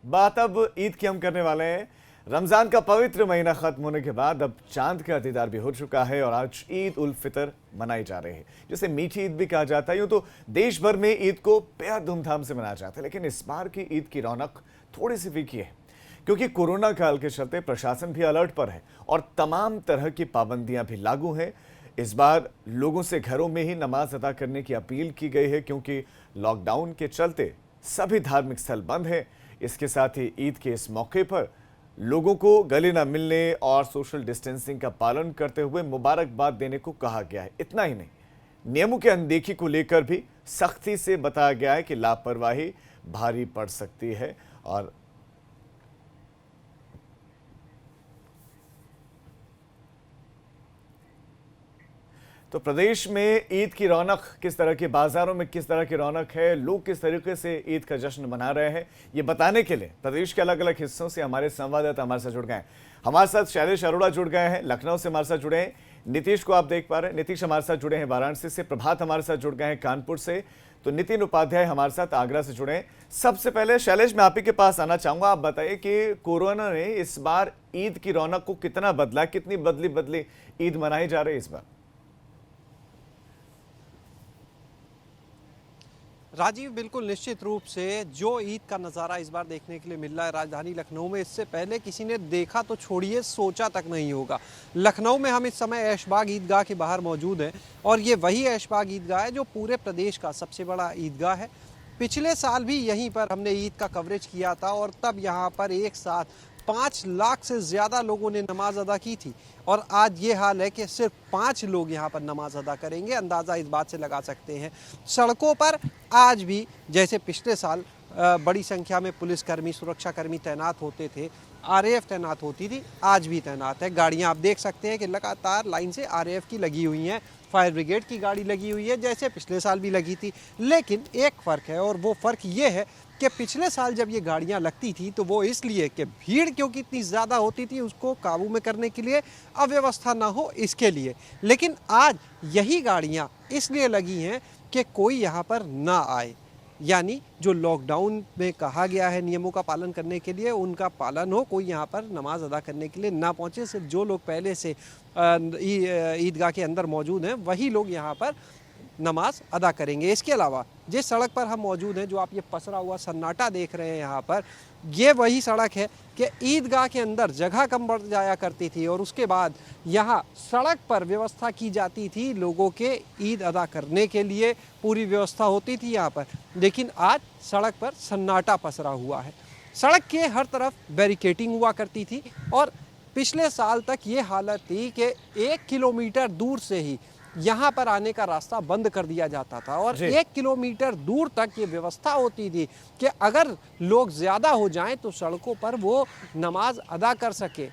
बात अब ईद की हम करने वाले हैं। रमजान का पवित्र महीना खत्म होने के बाद अब चांद का दीदार भी हो चुका है और आज ईद उल फितर मनाई जा रही है, जिसे मीठी ईद भी कहा जाता है। यूं तो देश भर में ईद को बेहद धूमधाम से मनाया जाता है, लेकिन इस बार की ईद की रौनक थोड़ी सी फीकी है, क्योंकि कोरोना काल के चलते प्रशासन भी अलर्ट पर है और तमाम तरह की पाबंदियां भी लागू हैं। इस बार लोगों से घरों में ही नमाज अदा करने की अपील की गई है, क्योंकि लॉकडाउन के चलते सभी धार्मिक स्थल बंद हैं। इसके साथ ही ईद के इस मौके पर लोगों को गले न मिलने और सोशल डिस्टेंसिंग का पालन करते हुए मुबारकबाद देने को कहा गया है। इतना ही नहीं, नियमों की अनदेखी को लेकर भी सख्ती से बताया गया है कि लापरवाही भारी पड़ सकती है। और तो प्रदेश में ईद की रौनक किस तरह की, बाजारों में किस तरह की रौनक है, लोग किस तरीके से ईद का जश्न मना रहे हैं, ये बताने के लिए प्रदेश के अलग अलग हिस्सों से हमारे संवाददाता हमारे साथ जुड़ गए हैं। हमारे साथ शैलेश अरोड़ा जुड़ गए हैं, लखनऊ से हमारे साथ जुड़े हैं। नीतीश को आप देख पा रहे हैं, नीतीश हमारे साथ जुड़े हैं वाराणसी से। प्रभात हमारे साथ जुड़ गए हैं कानपुर से। तो नितिन उपाध्याय हमारे साथ आगरा से जुड़े हैं। सबसे पहले शैलेश, मैं आप ही के पास आना चाहूंगा। आप बताइए कि कोरोना ने इस बार ईद की रौनक को कितना बदला, कितनी बदली ईद मनाई जा रही है इस बार? राजीव, बिल्कुल निश्चित रूप से जो ईद का नज़ारा इस बार देखने के लिए मिल रहा है राजधानी लखनऊ में, इससे पहले किसी ने देखा तो छोड़िए, सोचा तक नहीं होगा। लखनऊ में हम इस समय ऐशबाग ईदगाह के बाहर मौजूद हैं और ये वही ऐशबाग ईदगाह है जो पूरे प्रदेश का सबसे बड़ा ईदगाह है। पिछले साल भी यहीं पर हमने ईद का कवरेज किया था और तब यहाँ पर एक साथ 5 लाख से ज़्यादा लोगों ने नमाज अदा की थी और आज ये हाल है कि सिर्फ 5 लोग यहाँ पर नमाज अदा करेंगे। अंदाज़ा इस बात से लगा सकते हैं। सड़कों पर आज भी जैसे पिछले साल बड़ी संख्या में पुलिसकर्मी, सुरक्षाकर्मी तैनात होते थे, आरएएफ तैनात होती थी, आज भी तैनात है। गाड़ियाँ आप देख सकते हैं कि लगातार लाइन से आरएएफ की लगी हुई हैं, फायर ब्रिगेड की गाड़ी लगी हुई है, जैसे पिछले साल भी लगी थी। लेकिन एक फ़र्क है और वो फ़र्क ये है कि पिछले साल जब ये गाड़ियां लगती थी तो वो इसलिए कि भीड़ क्योंकि इतनी ज़्यादा होती थी, उसको काबू में करने के लिए, अव्यवस्था ना हो इसके लिए। लेकिन आज यही गाड़ियां इसलिए लगी हैं कि कोई यहाँ पर ना आए, यानी जो लॉकडाउन में कहा गया है नियमों का पालन करने के लिए, उनका पालन हो, कोई यहाँ पर नमाज अदा करने के लिए ना पहुँचे। सिर्फ जो लोग पहले से ईदगाह के अंदर मौजूद हैं वही लोग यहाँ पर नमाज अदा करेंगे। इसके अलावा जिस सड़क पर हम मौजूद हैं, जो आप ये पसरा हुआ सन्नाटा देख रहे हैं यहाँ पर, ये वही सड़क है कि ईदगाह के अंदर जगह कम बढ़ जाया करती थी और उसके बाद यहाँ सड़क पर व्यवस्था की जाती थी लोगों के ईद अदा करने के लिए, पूरी व्यवस्था होती थी यहाँ पर। लेकिन आज सड़क पर सन्नाटा पसरा हुआ है। सड़क के हर तरफ बैरिकेटिंग हुआ करती थी और पिछले साल तक ये हालत थी कि 1 किलोमीटर दूर से ही यहाँ पर आने का रास्ता बंद कर दिया जाता था और 1 किलोमीटर दूर तक ये व्यवस्था होती थी कि अगर लोग ज़्यादा हो जाएं तो सड़कों पर वो नमाज अदा कर सके,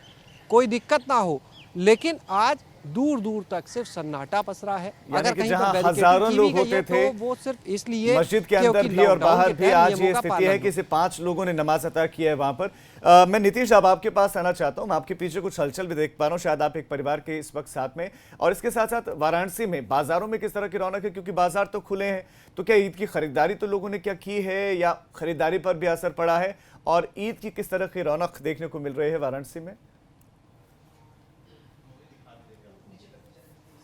कोई दिक्कत ना हो। लेकिन आज दूर दूर तक सिर्फ सन्नाटा पसरा है। अगर कहीं पर हजारों लोग होते थे, तो वो सिर्फ इसलिए मस्जिद के अंदर भी और बाहर भी आज ये स्थिति है कि सिर्फ 5 लोगों ने नमाज अदा किया है वहां पर। मैं नीतीश, अब आपके पास आना चाहता हूं। मैं आपके पीछे कुछ हलचल भी देख पा रहा हूं, शायद आप एक परिवार के इस वक्त साथ में, और इसके साथ साथ वाराणसी में बाजारों में किस तरह की रौनक है, क्योंकि बाजार तो खुले हैं। तो क्या ईद की खरीदारी तो लोगों ने क्या की है या खरीदारी पर भी असर पड़ा है, और ईद की किस तरह की रौनक देखने को मिल रही है वाराणसी में?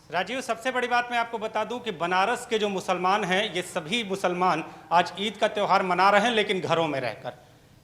राजीव, सबसे बड़ी बात मैं आपको बता दूं कि बनारस के जो मुसलमान हैं, ये सभी मुसलमान आज ईद का त्यौहार मना रहे हैं, लेकिन घरों में रहकर।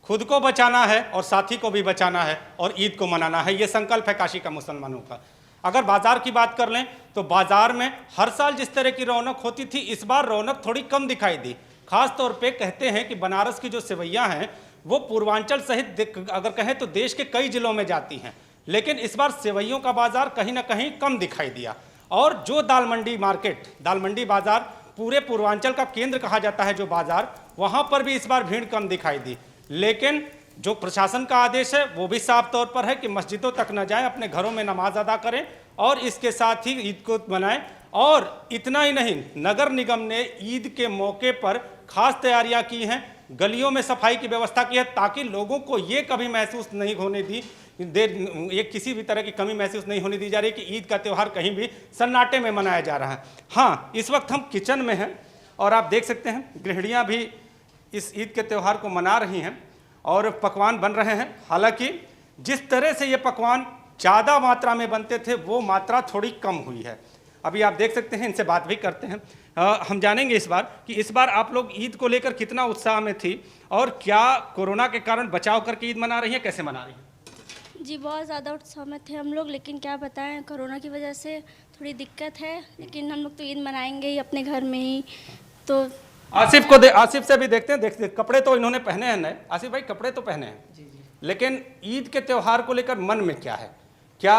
खुद को बचाना है और साथी को भी बचाना है और ईद को मनाना है, ये संकल्प है काशी का मुसलमानों का। अगर बाजार की बात कर लें तो बाजार में हर साल जिस तरह की रौनक होती थी, इस बार रौनक थोड़ी कम दिखाई दी। खास तौर पे कहते हैं कि बनारस की जो सेवैयाँ हैं वो पूर्वांचल सहित अगर कहें तो देश के कई जिलों में जाती हैं, लेकिन इस बार सेवैयों का बाजार कहीं ना कहीं कम दिखाई दिया। और जो दाल मंडी बाजार पूरे पूर्वांचल का केंद्र कहा जाता है जो बाजार, वहां पर भी इस बार भीड़ कम दिखाई दी। लेकिन जो प्रशासन का आदेश है वो भी साफ तौर पर है कि मस्जिदों तक न जाएं, अपने घरों में नमाज अदा करें और इसके साथ ही ईद को मनाएं। और इतना ही नहीं, नगर निगम ने ईद के मौके पर खास तैयारियां की हैं, गलियों में सफाई की व्यवस्था की है, ताकि लोगों को ये कभी महसूस नहीं होने दी ये किसी भी तरह की कमी महसूस नहीं होने दी जा रही कि ईद का त्यौहार कहीं भी सन्नाटे में मनाया जा रहा है। हाँ, इस वक्त हम किचन में हैं और आप देख सकते हैं गृहिणियाँ भी इस ईद के त्यौहार को मना रही हैं और पकवान बन रहे हैं। हालांकि जिस तरह से ये पकवान ज़्यादा मात्रा में बनते थे वो मात्रा थोड़ी कम हुई है। अभी आप देख सकते हैं, इनसे बात भी करते हैं। हम जानेंगे इस बार कि इस बार आप लोग ईद को लेकर कितना उत्साह में थी और क्या कोरोना के कारण बचाव करके ईद मना रही हैं, कैसे मना रही हैं? जी बहुत ज़्यादा उत्साह में थे हम लोग, लेकिन क्या बताएं कोरोना की वजह से थोड़ी दिक्कत है, लेकिन हम लोग तो ईद मनाएंगे ही अपने घर में ही। तो आसिफ से भी देखते हैं, कपड़े तो इन्होंने पहने हैं नए। आसिफ भाई, कपड़े तो पहने हैं, लेकिन ईद के त्यौहार को लेकर मन में क्या है? क्या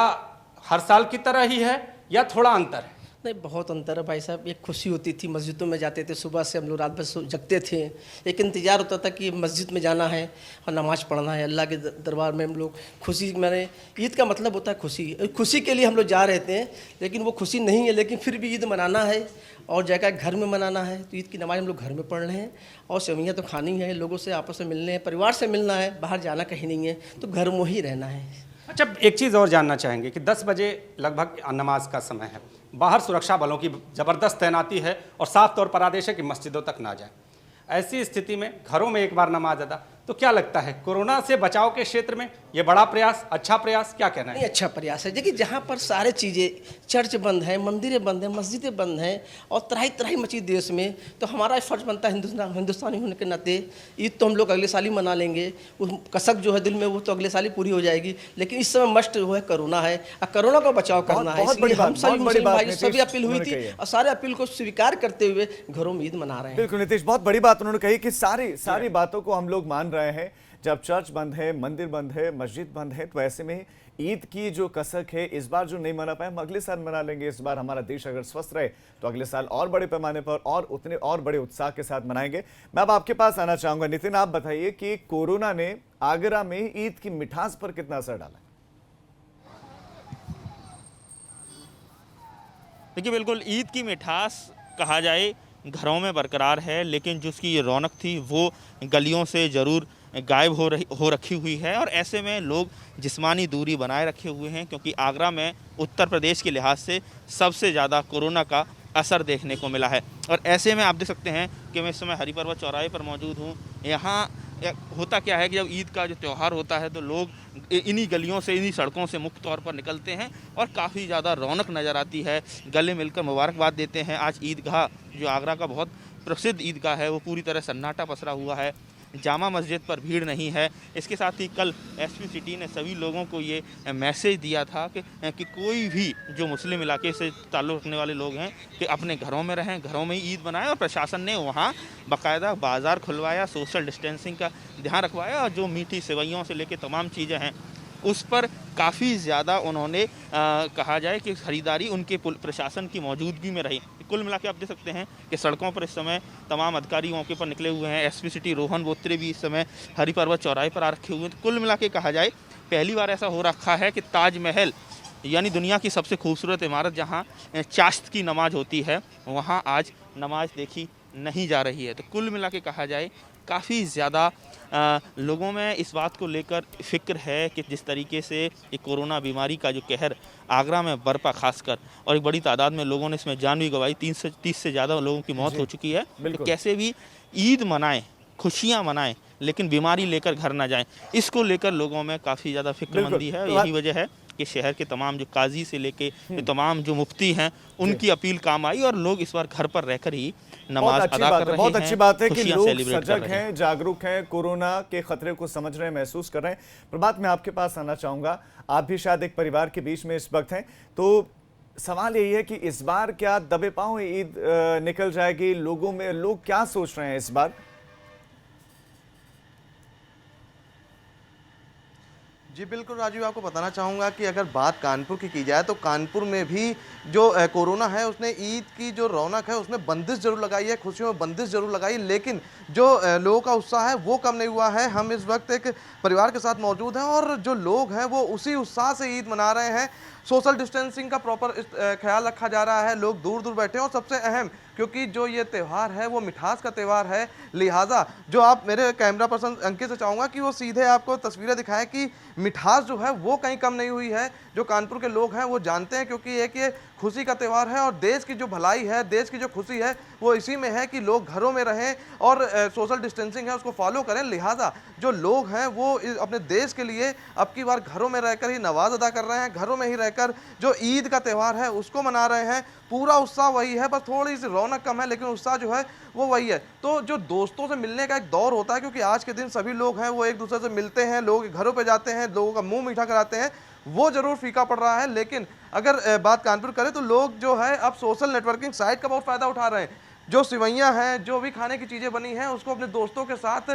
हर साल की तरह ही है या थोड़ा अंतर है? नहीं, बहुत अंतर है भाई साहब। एक खुशी होती थी, मस्जिदों में जाते थे, सुबह से हम लोग रात भर जगते थे, एक इंतज़ार होता था कि मस्जिद में जाना है और नमाज़ पढ़ना है अल्लाह के दरबार में। हम लोग खुशी, मैंने ईद का मतलब होता है खुशी, खुशी के लिए हम लोग जा रहे थे, लेकिन वो खुशी नहीं है, लेकिन फिर भी ईद मनाना है और जगह घर में मनाना है। तो ईद की नमाज़ हम लोग घर में पढ़ रहे हैं और सेवइयाँ तो खानी है, लोगों से आपस में मिलने हैं, परिवार से मिलना है, बाहर जाना कहीं नहीं है, तो घर में ही रहना है। अच्छा, एक चीज़ और जानना चाहेंगे कि 10 बजे लगभग नमाज का समय है, बाहर सुरक्षा बलों की ज़बरदस्त तैनाती है और साफ तौर पर आदेश है कि मस्जिदों तक ना जाएं। ऐसी स्थिति में घरों में एक बार नमाज अदा, तो क्या लगता है कोरोना से बचाव के क्षेत्र में ये बड़ा प्रयास, अच्छा प्रयास, क्या कहना है? नहीं, अच्छा प्रयास है। देखिए, जहाँ पर सारे चीज़ें, चर्च बंद हैं, मंदिरें बंद हैं, मस्जिदें बंद हैं और तराई तराई मची देश में, तो हमारा फ़र्ज बनता है हिंदुस्तानी होने के नाते ईद तो हम लोग अगले साल ही मना लेंगे। उस कसक जो है दिल में वो तो अगले साल ही पूरी हो जाएगी, लेकिन इस समय मस्ट जो है कोरोना है और कोरोना का बचाव करना है। इसलिए हम सभी मुस्लिम भाई सभी अपील हुई थी और सारे अपील को स्वीकार करते हुए घरों में ईद मना रहे हैं। बिल्कुल नीतीश, बहुत बड़ी बात उन्होंने कही कि सारी बातों को हम लोग मान रहे हैं। जब चर्च बंद है, मंदिर बंद है, मस्जिद बंद है, तो ऐसे में ईद की जो कसक है इस बार जो नहीं मना पाए हम अगले साल मना लेंगे। इस बार हमारा देश अगर स्वस्थ रहे तो अगले साल और बड़े पैमाने पर और उतने और बड़े उत्साह के साथ मनाएंगे। मैं अब आपके पास आना चाहूंगा। नितिन, आप बताइए कि कोरोना ने आगरा में ईद की मिठास पर कितना असर डाला? देखिए, बिल्कुल ईद की मिठास कहा जाए घरों में बरकरार है, लेकिन जो उसकी ये रौनक थी वो गलियों से ज़रूर गायब हो रखी हुई है। और ऐसे में लोग जिस्मानी दूरी बनाए रखे हुए हैं, क्योंकि आगरा में उत्तर प्रदेश के लिहाज से सबसे ज़्यादा कोरोना का असर देखने को मिला है। और ऐसे में आप देख सकते हैं कि मैं इस समय हरि पर्वत चौराहे पर मौजूद हूँ। यहाँ होता क्या है कि जब ईद का जो त्यौहार होता है तो लोग इन्हीं गलियों से, इन्हीं सड़कों से मुख्य तौर पर निकलते हैं और काफ़ी ज़्यादा रौनक नज़र आती है, गले मिलकर मुबारकबाद देते हैं। आज ईदगाह, जो आगरा का बहुत प्रसिद्ध ईदगाह है, वो पूरी तरह सन्नाटा पसरा हुआ है। जामा मस्जिद पर भीड़ नहीं है। इसके साथ ही कल एसपी सिटी ने सभी लोगों को ये मैसेज दिया था कि कोई भी जो मुस्लिम इलाके से ताल्लुक़ रखने वाले लोग हैं कि अपने घरों में रहें, घरों में ही ईद मनाएं। और प्रशासन ने वहाँ बाकायदा बाज़ार खुलवाया, सोशल डिस्टेंसिंग का ध्यान रखवाया और जो मीठी सेवइयों से लेकर तमाम चीज़ें हैं उस पर काफ़ी ज़्यादा उन्होंने कहा जाए कि खरीदारी उनके प्रशासन की मौजूदगी में रही। कुल मिला के आप देख सकते हैं कि सड़कों पर इस समय तमाम अधिकारी मौके पर निकले हुए हैं। एसपी सिटी रोहन बोत्रे भी इस समय हरि पर्वत चौराहे पर आ रखे हुए हैं। तो कुल मिला के कहा जाए पहली बार ऐसा हो रखा है कि ताजमहल, यानी दुनिया की सबसे खूबसूरत इमारत जहाँ चाश्त की नमाज होती है, वहाँ आज नमाज देखी नहीं जा रही है। तो कुल मिला के कहा जाए काफ़ी ज़्यादा लोगों में इस बात को लेकर फ़िक्र है कि जिस तरीके से ये कोरोना बीमारी का जो कहर आगरा में बरपा खासकर, और एक बड़ी तादाद में लोगों ने इसमें जान भी गंवाई, 30 से ज़्यादा लोगों की मौत हो चुकी है। तो कैसे भी ईद मनाएं, खुशियाँ मनाएं, लेकिन बीमारी लेकर घर ना जाएं, इसको लेकर लोगों में काफ़ी ज़्यादा फिक्रमंदी है। यही वजह है कि शहर के तमाम जो काजी से लेके तमाम जो मुफ्ती हैं उनकी अपील काम आई और लोग इस बार घर पर रहकर ही नमाज अदा कर रहे हैं। बहुत अच्छी बात है कि लोग सजग हैं, जागरूक हैं, कोरोना के खतरे को समझ रहे हैं, महसूस कर रहे हैं। प्रभात, मैं आपके पास आना चाहूँगा। आप भी शायद एक परिवार के बीच में इस वक्त हैं, तो सवाल यही है कि इस बार क्या दबे पांव ईद निकल जाएगी? लोग क्या सोच रहे हैं इस बार? जी बिल्कुल राजीव, आपको बताना चाहूँगा कि अगर बात कानपुर की जाए तो कानपुर में भी जो कोरोना है उसने ईद की जो रौनक है उसमें बंदिश जरूर लगाई है, खुशियों में बंदिश जरूर लगाई, लेकिन जो लोगों का उत्साह है वो कम नहीं हुआ है। हम इस वक्त एक परिवार के साथ मौजूद हैं और जो लोग हैं वो उसी उत्साह से ईद मना रहे हैं। सोशल डिस्टेंसिंग का प्रॉपर ख्याल रखा जा रहा है, लोग दूर दूर बैठे हैं और सबसे अहम क्योंकि जो ये त्यौहार है वो मिठास का त्यौहार है। लिहाजा जो आप मेरे कैमरा पर्सन अंकित से चाहूँगा कि वो सीधे आपको तस्वीरें दिखाएं कि मिठास जो है वो कहीं कम नहीं हुई है। जो कानपुर के लोग हैं वो जानते हैं, क्योंकि एक ये खुशी का त्यौहार है और देश की जो भलाई है, देश की जो खुशी है वो इसी में है कि लोग घरों में रहें और सोशल डिस्टेंसिंग है उसको फॉलो करें। लिहाजा जो लोग हैं वो अपने देश के लिए अब की बार घरों में रहकर ही नमाज अदा कर रहे हैं, घरों में ही रहकर जो ईद का त्यौहार है उसको मना रहे हैं। पूरा उत्साह वही है, बस थोड़ी सी रौनक कम है, लेकिन उत्साह जो है वो वही है। तो जो दोस्तों से मिलने का एक दौर होता है, क्योंकि आज के दिन सभी लोग हैं वो एक दूसरे से मिलते हैं, लोग घरों पे जाते हैं, लोगों का मुंह मीठा कराते हैं, वो जरूर फीका पड़ रहा है। लेकिन अगर बात कानपुर करें तो लोग जो है अब सोशल नेटवर्किंग साइट का बहुत फ़ायदा उठा रहे हैं। जो सिवैयाँ हैं, जो भी खाने की चीज़ें बनी हैं, उसको अपने दोस्तों के साथ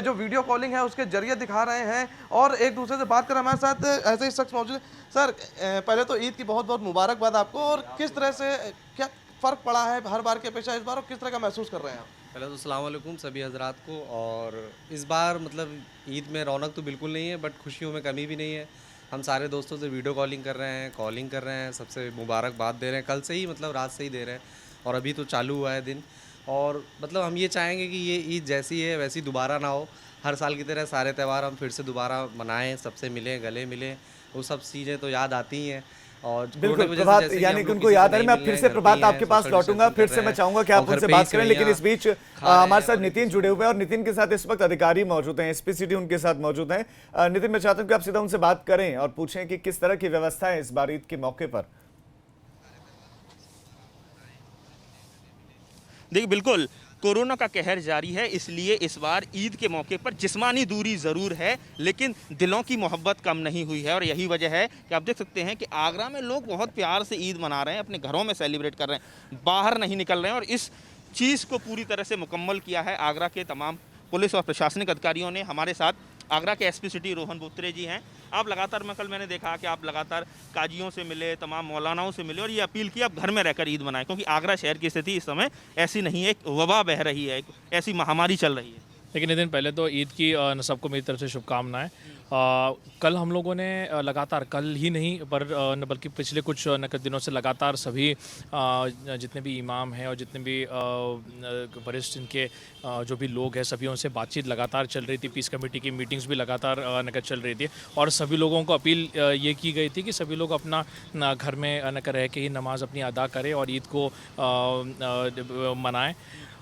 जो वीडियो कॉलिंग है उसके जरिए दिखा रहे हैं और एक दूसरे से बात कर। हमारे साथ ऐसे ही शख्स मौजूद है। सर, पहले तो ईद की बहुत बहुत मुबारकबाद आपको। और किस तरह से क्या फ़र्क पड़ा है हर बार के अपेक्षा इस बार, और किस तरह का महसूस कर रहे हैं आप? पहले तो अस्सलाम वालेकुम सभी हजरात को। और इस बार मतलब ईद में रौनक तो बिल्कुल नहीं है, बट खुशियों में कमी भी नहीं है। हम सारे दोस्तों से वीडियो कॉलिंग कर रहे हैं, कॉलिंग कर रहे हैं, सबसे मुबारकबाद दे रहे हैं। कल से ही मतलब रात से ही दे रहे हैं और अभी तो चालू हुआ है दिन। और मतलब हम ये चाहेंगे कि ये ईद जैसी है वैसी दोबारा ना हो, हर साल की तरह सारे त्यौहार हम फिर से दोबारा मनाएं, सबसे मिलें, गले मिलें। वो सब चीज़ें तो याद आती ही हैं। और बिल्कुल प्रभात, यानी कि उनको याद है। मैं फिर से प्रभात आपके पास लौटूंगा, फिर से मैं चाहूंगा कि आप उनसे बात करें, लेकिन इस बीच हमारे साथ नितिन जुड़े हुए हैं और नितिन के साथ इस वक्त अधिकारी मौजूद हैं, एसपी सिटी उनके साथ मौजूद हैं। नितिन, मैं चाहता हूं कि आप सीधा उनसे बात करें और पूछें कि किस तरह की व्यवस्था है इस बार ईद के मौके पर। देखिए, बिल्कुल कोरोना का कहर जारी है, इसलिए इस बार ईद के मौके पर जिस्मानी दूरी ज़रूर है, लेकिन दिलों की मोहब्बत कम नहीं हुई है। और यही वजह है कि आप देख सकते हैं कि आगरा में लोग बहुत प्यार से ईद मना रहे हैं, अपने घरों में सेलिब्रेट कर रहे हैं, बाहर नहीं निकल रहे हैं। और इस चीज़ को पूरी तरह से मुकम्मल किया है आगरा के तमाम पुलिस और प्रशासनिक अधिकारियों ने। हमारे साथ आगरा के एसपी सिटी रोहन बोत्रे जी हैं। आप लगातार, मैंने देखा कि आप लगातार काजियों से मिले, तमाम मौलानाओं से मिले और ये अपील की आप घर में रहकर ईद मनाएं, क्योंकि आगरा शहर की स्थिति इस समय ऐसी नहीं है, एक वबा बह रही है, एक ऐसी महामारी चल रही है। लेकिन नितिन, पहले तो ईद की सबको मेरी तरफ से शुभकामनाएं। कल हम लोगों ने लगातार, कल ही नहीं पर बल्कि पिछले कुछ दिनों से लगातार सभी जितने भी इमाम हैं और जितने भी वरिष्ठ इनके जो भी लोग हैं सभी उनसे बातचीत लगातार चल रही थी। पीस कमेटी की मीटिंग्स भी लगातार चल रही थी और सभी लोगों को अपील ये की गई थी कि सभी लोग अपना घर में रह के ही नमाज अपनी अदा करें और ईद को मनाएं।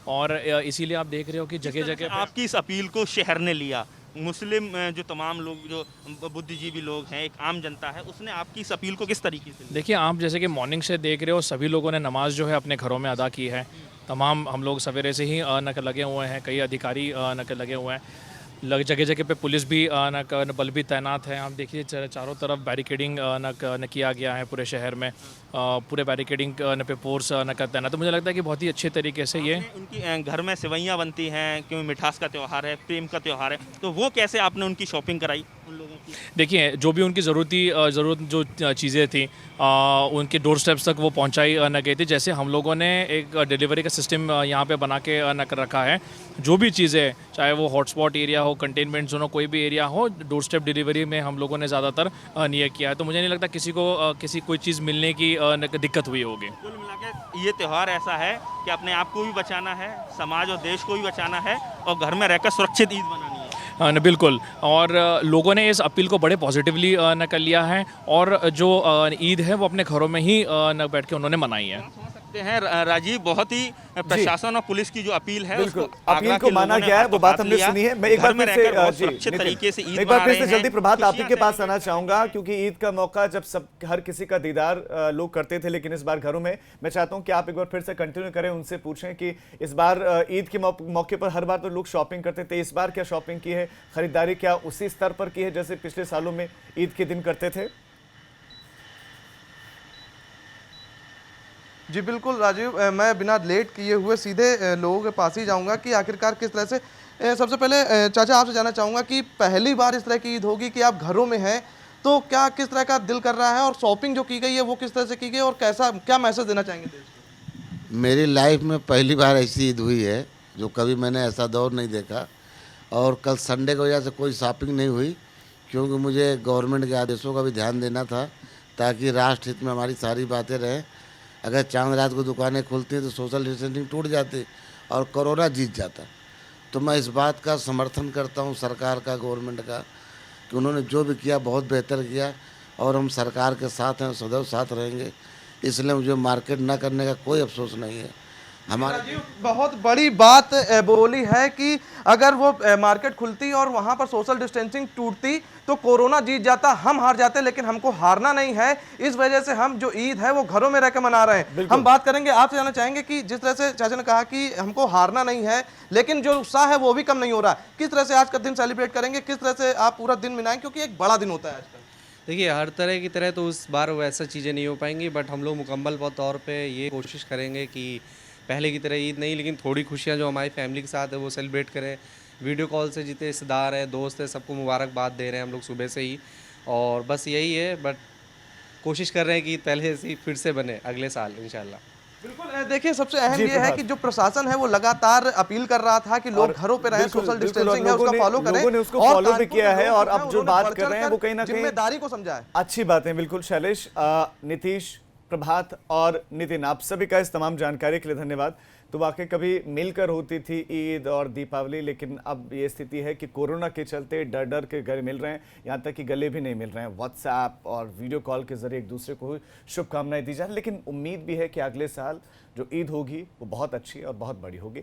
और इसीलिए आप देख रहे हो कि जगह जगह आपकी इस अपील को शहर ने लिया, मुस्लिम जो तमाम लोग, जो बुद्धिजीवी लोग हैं, एक आम जनता है, उसने आपकी इस अपील को किस तरीके से लिया? देखिए, आप जैसे कि मॉर्निंग से देख रहे हो सभी लोगों ने नमाज जो है अपने घरों में अदा की है। तमाम हम लोग सवेरे से ही लगे हुए हैं, कई अधिकारी लगे हुए हैं, जगह जगह पे पुलिस भी बल भी तैनात है। आप देखिए चारों तरफ बैरिकेडिंग किया गया है पूरे शहर में, पूरे बैरिकेडिंग पे फोर्स तैनात। तो मुझे लगता है कि बहुत ही अच्छे तरीके से ये उनकी घर में सेवैयाँ बनती हैं, क्योंकि मिठास का त्यौहार है, प्रेम का त्यौहार है, तो वो कैसे आपने उनकी शॉपिंग कराई उन लोगों की? देखिए, जो भी उनकी ज़रूरत जो चीज़ें थी उनके डोर स्टेप्स तक वो पहुंचाई गई थी। जैसे हम लोगों ने एक डिलीवरी का सिस्टम यहाँ पे बना के रखा है। जो भी चीज़ें, चाहे वो हॉटस्पॉट एरिया हो, कंटेनमेंट जोन हो, कोई भी एरिया हो, डोर स्टेप डिलीवरी में हम लोगों ने ज़्यादातर नहीं किया है। तो मुझे नहीं लगता किसी को कोई चीज़ मिलने की दिक्कत हुई होगी। कुल मिलाकर ये त्यौहार ऐसा है कि अपने आप को भी बचाना है, समाज और देश को भी बचाना है और घर में रहकर सुरक्षित ईद मनानी है। बिल्कुल, और लोगों ने इस अपील को बड़े पॉजिटिवली कर लिया है और जो ईद है वो अपने घरों में ही बैठ के उन्होंने मनाई है। हैं राजीव, बहुत ही प्रशासन और पुलिस की जो अपील है उसको अपील को माना गया है, वो बात हमने सुनी है। मैं एक बार फिर से जल्दी प्रभात आप ही के पास आना चाहूंगा, क्योंकि ईद का मौका जब सब हर किसी का दीदार लोग करते थे, लेकिन इस बार घरों में। मैं चाहता हूं कि आप एक बार फिर से कंटिन्यू करें, उनसे पूछें कि इस बार ईद के मौके पर हर बार तो लोग शॉपिंग करते थे, इस बार क्या शॉपिंग की है, खरीदारी क्या उसी स्तर पर की है जैसे पिछले सालों में ईद के दिन करते थे? जी बिल्कुल राजीव, मैं बिना लेट किए हुए सीधे लोगों के पास ही जाऊंगा कि आखिरकार किस तरह से। सबसे पहले चाचा आपसे जानना चाहूँगा कि पहली बार इस तरह की ईद होगी कि आप घरों में हैं, तो क्या किस तरह का दिल कर रहा है और शॉपिंग जो की गई है वो किस तरह से की गई और कैसा, क्या मैसेज देना चाहेंगे देश को? मेरी लाइफ में पहली बार ऐसी ईद हुई है जो कभी मैंने ऐसा दौर नहीं देखा। और कल संडे की वजह से कोई शॉपिंग नहीं हुई, क्योंकि मुझे गवर्नमेंट के आदेशों का भी ध्यान देना था ताकि राष्ट्र हित में हमारी सारी बातें रहें। अगर चांद रात को दुकानें खुलती तो सोशल डिस्टेंसिंग टूट जाती और कोरोना जीत जाता। तो मैं इस बात का समर्थन करता हूँ सरकार का, गवर्नमेंट का, कि उन्होंने जो भी किया बहुत बेहतर किया और हम सरकार के साथ हैं, सदैव साथ रहेंगे। इसलिए मुझे मार्केट ना करने का कोई अफसोस नहीं है। हमारे राजीव, बहुत बड़ी बात बोली है कि अगर वो मार्केट खुलती और वहां पर सोशल डिस्टेंसिंग टूटती तो कोरोना जीत जाता, हम हार जाते, लेकिन हमको हारना नहीं है। इस वजह से हम जो ईद है वो घरों में रहकर मना रहे हैं। हम बात करेंगे, आपसे जानना चाहेंगे कि जिस तरह से चाचा ने कहा कि हमको हारना नहीं है, लेकिन जो उत्साह है वो भी कम नहीं हो रहा। किस तरह से आज का दिन सेलिब्रेट करेंगे, किस तरह से आप पूरा दिन मनाएंगे, क्योंकि एक बड़ा दिन होता है आजकल? देखिए, हर तरह की तरह तो उस बार वैसा चीज़ें नहीं हो पाएंगी, बट हम लोग मुकम्मल तौर पे ये कोशिश करेंगे कि पहले की तरह ईद नहीं, लेकिन थोड़ी खुशियाँ जो हमारी फैमिली के साथ है वो सेलिब्रेट करें। वीडियो कॉल से जितने रिश्तेदार हैं, दोस्त हैं, सबको मुबारकबाद दे रहे हैं हम लोग सुबह से ही, और बस यही है। बट कोशिश कर रहे हैं कि पहले से फिर से बने अगले साल इंशाल्लाह। बिल्कुल, देखिए सबसे अहम ये है कि जो प्रशासन है वो लगातार अपील कर रहा था कि लोग घरों पे रहें, सोशल डिस्टेंसिंग है उसका फॉलो करें, लोगों ने उसको और फॉलो भी कानपुर किया के है। लोग और हैं, अब जो उन्होंने बात बढ़ कर रहे हैं वो कहीं ना कहीं जिम्मेदारी को समझा है। अच्छी बात है। बिल्कुल शैलेश, नीतीश, प्रभात और नितिन, आप सभी का इस तमाम जानकारी के लिए धन्यवाद। तो वाकई कभी मिलकर होती थी ईद और दीपावली, लेकिन अब ये स्थिति है कि कोरोना के चलते डर डर के गले मिल रहे हैं, यहाँ तक कि गले भी नहीं मिल रहे हैं। व्हाट्सएप और वीडियो कॉल के जरिए एक दूसरे को शुभकामनाएं दी जा रही, लेकिन उम्मीद भी है कि अगले साल जो ईद होगी वो बहुत अच्छी और बहुत बड़ी होगी।